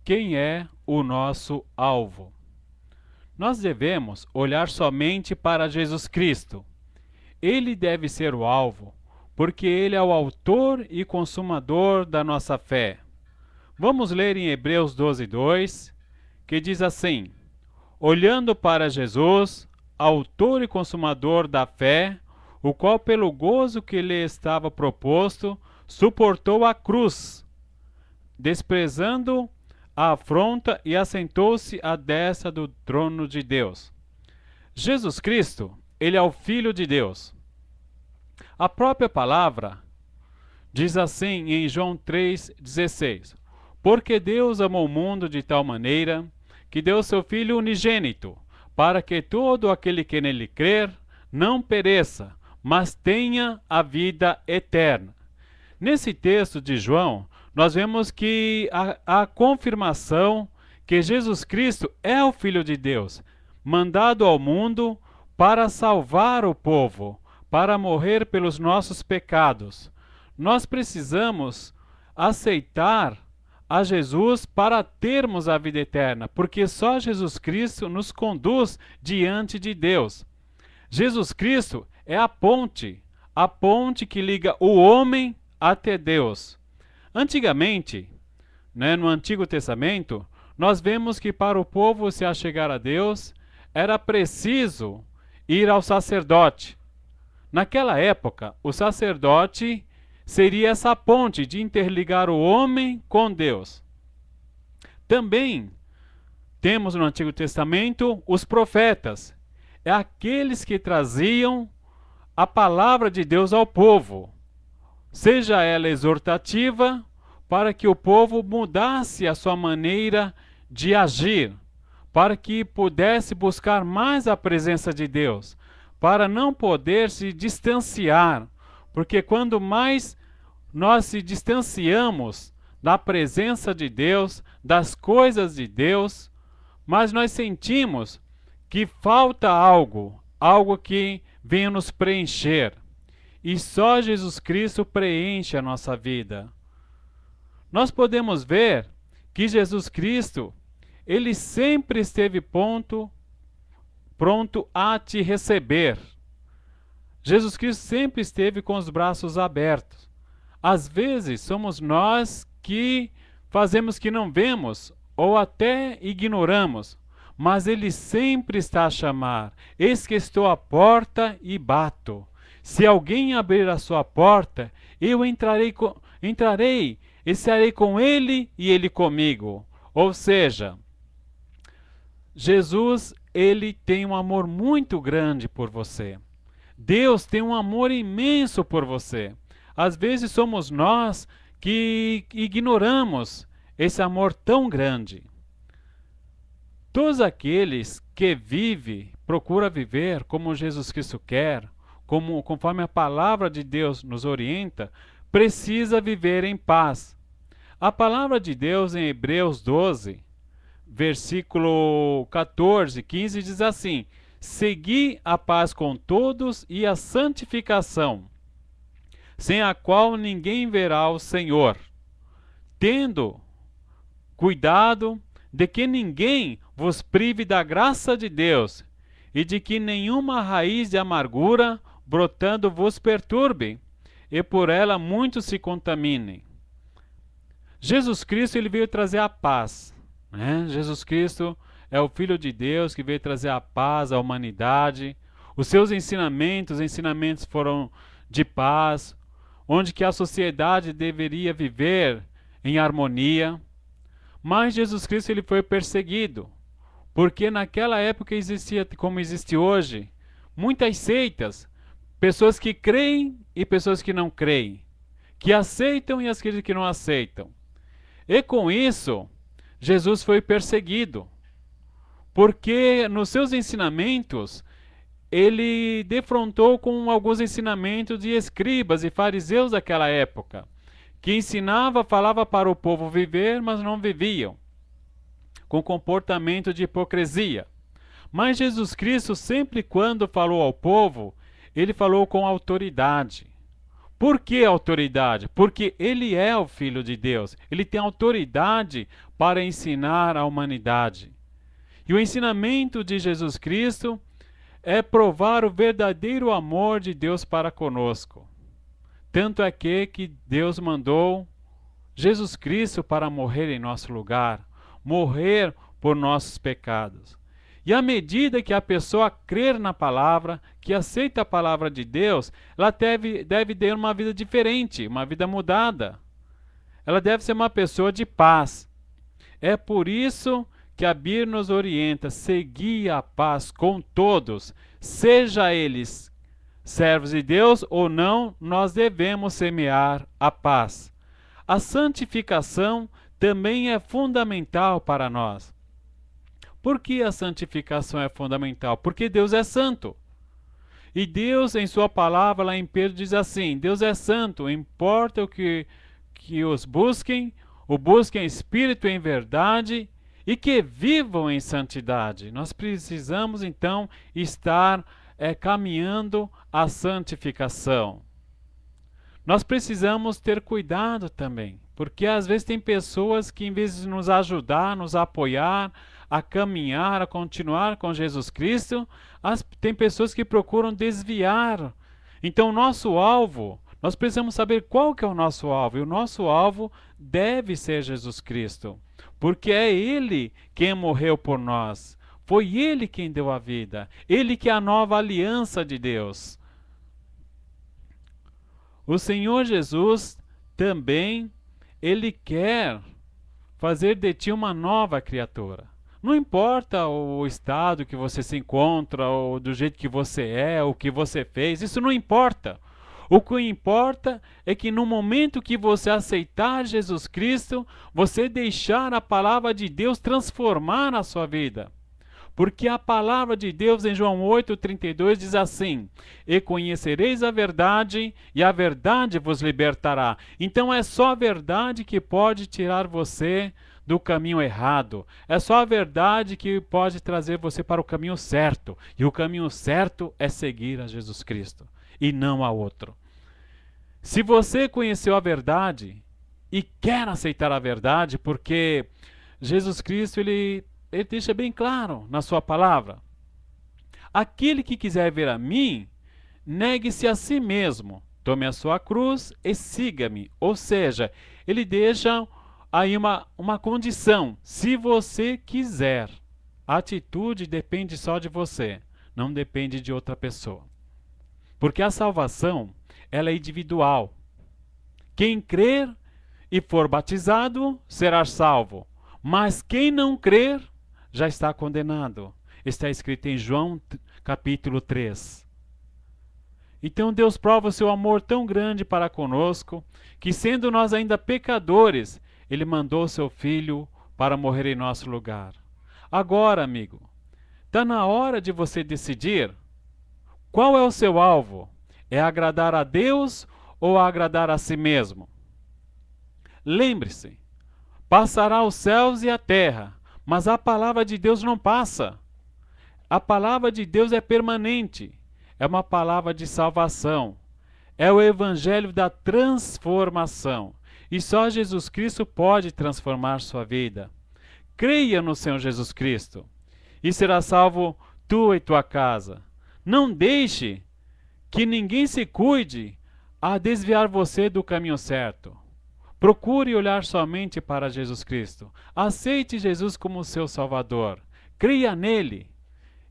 quem é o nosso alvo? Nós devemos olhar somente para Jesus Cristo. Ele deve ser o alvo, porque Ele é o autor e consumador da nossa fé. Vamos ler em Hebreus 12:2, que diz assim: olhando para Jesus, autor e consumador da fé, o qual pelo gozo que lhe estava proposto, suportou a cruz, desprezando a afronta e assentou-se à destra do trono de Deus. Jesus Cristo, ele é o Filho de Deus. A própria palavra diz assim em João 3,16: porque Deus amou o mundo de tal maneira que deu seu Filho unigênito, para que todo aquele que nele crer não pereça, mas tenha a vida eterna. Nesse texto de João, nós vemos que a confirmação que Jesus Cristo é o Filho de Deus, mandado ao mundo para salvar o povo, para morrer pelos nossos pecados. Nós precisamos aceitar a Jesus para termos a vida eterna, porque só Jesus Cristo nos conduz diante de Deus. Jesus Cristo é a ponte que liga o homem até Deus. Antigamente, no Antigo Testamento, nós vemos que para o povo se achegar a Deus, era preciso ir ao sacerdote. Naquela época, o sacerdote seria essa ponte de interligar o homem com Deus. Também temos no Antigo Testamento os profetas, aqueles que traziam a palavra de Deus ao povo, seja ela exortativa, para que o povo mudasse a sua maneira de agir, para que pudesse buscar mais a presença de Deus, para não poder se distanciar, porque quando mais nós se distanciamos da presença de Deus, das coisas de Deus, mas nós sentimos que falta algo que venha nos preencher. E só Jesus Cristo preenche a nossa vida. Nós podemos ver que Jesus Cristo, ele sempre esteve pronto a te receber. Jesus Cristo sempre esteve com os braços abertos. Às vezes somos nós que fazemos que não vemos ou até ignoramos, mas ele sempre está a chamar. Eis que estou à porta e bato. Se alguém abrir a sua porta, eu entrarei e estarei com ele e ele comigo. Ou seja, Jesus, ele tem um amor muito grande por você. Deus tem um amor imenso por você. Às vezes somos nós que ignoramos esse amor tão grande. Todos aqueles que procuram viver como Jesus Cristo quer, conforme a palavra de Deus nos orienta, precisa viver em paz. A palavra de Deus em Hebreus 12, versículo 14, 15 diz assim: segui a paz com todos e a santificação, sem a qual ninguém verá o Senhor, tendo cuidado de que ninguém vos prive da graça de Deus, e de que nenhuma raiz de amargura brotando vos perturbe, e por ela muitos se contaminem. Jesus Cristo, ele veio trazer a paz, Jesus Cristo é o Filho de Deus que veio trazer a paz à humanidade. Os seus ensinamentos foram de paz, onde que a sociedade deveria viver em harmonia. Mas Jesus Cristo, ele foi perseguido, porque naquela época existia, como existe hoje, muitas seitas, pessoas que creem e pessoas que não creem, que aceitam e aqueles que não aceitam. E com isso, Jesus foi perseguido, porque nos seus ensinamentos, ele defrontou com alguns ensinamentos de escribas e fariseus daquela época, que falava para o povo viver, mas não viviam, com comportamento de hipocrisia. Mas Jesus Cristo, sempre quando falou ao povo, ele falou com autoridade, Por que autoridade? Porque ele é o Filho de Deus. Ele tem autoridade para ensinar a humanidade. E o ensinamento de Jesus Cristo é provar o verdadeiro amor de Deus para conosco. Tanto é que Deus mandou Jesus Cristo para morrer em nosso lugar, morrer por nossos pecados. E à medida que a pessoa crer na palavra, que aceita a palavra de Deus, ela deve ter uma vida diferente, uma vida mudada. Ela deve ser uma pessoa de paz. É por isso que a Bíblia nos orienta: seguir a paz com todos, seja eles servos de Deus ou não, nós devemos semear a paz. A santificação também é fundamental para nós. Por que a santificação é fundamental? Porque Deus é santo. E Deus, em sua palavra, lá em Pedro, diz assim: Deus é santo, importa o que os busquem, o busquem em espírito e em verdade, e que vivam em santidade. Nós precisamos, então, estar caminhando a santificação. Nós precisamos ter cuidado também, porque às vezes tem pessoas que, em vez de nos ajudar, nos apoiar, a caminhar, a continuar com Jesus Cristo, tem pessoas que procuram desviar. Então, nosso alvo, nós precisamos saber qual que é o nosso alvo. E o nosso alvo deve ser Jesus Cristo, porque é Ele quem morreu por nós. Foi Ele quem deu a vida. Ele que é a nova aliança de Deus. O Senhor Jesus também, Ele quer fazer de ti uma nova criatura. Não importa o estado que você se encontra, ou do jeito que você é, o que você fez, isso não importa. O que importa é que no momento que você aceitar Jesus Cristo, você deixar a palavra de Deus transformar a sua vida. Porque a palavra de Deus em João 8,32 diz assim: e conhecereis a verdade, e a verdade vos libertará. Então é só a verdade que pode tirar você do caminho errado. É só a verdade que pode trazer você para o caminho certo. E o caminho certo é seguir a Jesus Cristo, e não a outro. Se você conheceu a verdade e quer aceitar a verdade, porque Jesus Cristo, ele deixa bem claro na sua palavra: aquele que quiser ver a mim, negue-se a si mesmo, tome a sua cruz e siga-me. Ou seja, ele deixa aí uma condição: se você quiser. A atitude depende só de você, não depende de outra pessoa. Porque a salvação, ela é individual. Quem crer e for batizado será salvo, mas quem não crer já está condenado. Está escrito em João capítulo 3. Então Deus prova o seu amor tão grande para conosco, que sendo nós ainda pecadores, Ele mandou o seu Filho para morrer em nosso lugar. Agora, amigo, está na hora de você decidir qual é o seu alvo. É agradar a Deus ou agradar a si mesmo? Lembre-se, passará os céus e a terra, mas a palavra de Deus não passa. A palavra de Deus é permanente. É uma palavra de salvação. É o evangelho da transformação. E só Jesus Cristo pode transformar sua vida. Creia no Senhor Jesus Cristo e será salvo tu e tua casa. Não deixe que ninguém se cuide a desviar você do caminho certo. Procure olhar somente para Jesus Cristo. Aceite Jesus como seu Salvador. Creia nele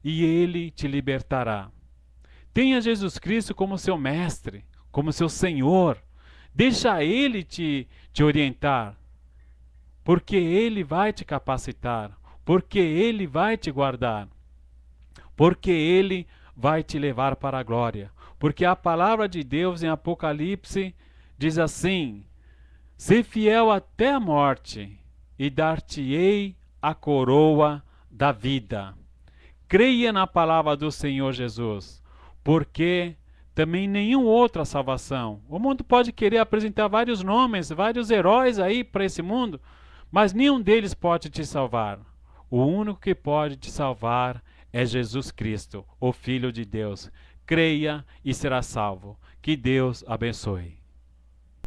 e Ele te libertará. Tenha Jesus Cristo como seu mestre, como seu Senhor. Deixa Ele te orientar, porque Ele vai te capacitar, porque Ele vai te guardar, porque Ele vai te levar para a glória. Porque a palavra de Deus em Apocalipse diz assim: se fiel até a morte, e dar-te-ei a coroa da vida. Creia na palavra do Senhor Jesus, porque também nenhum outra salvação. O mundo pode querer apresentar vários nomes, vários heróis aí para esse mundo, mas nenhum deles pode te salvar. O único que pode te salvar é Jesus Cristo, o Filho de Deus. Creia e será salvo. Que Deus abençoe.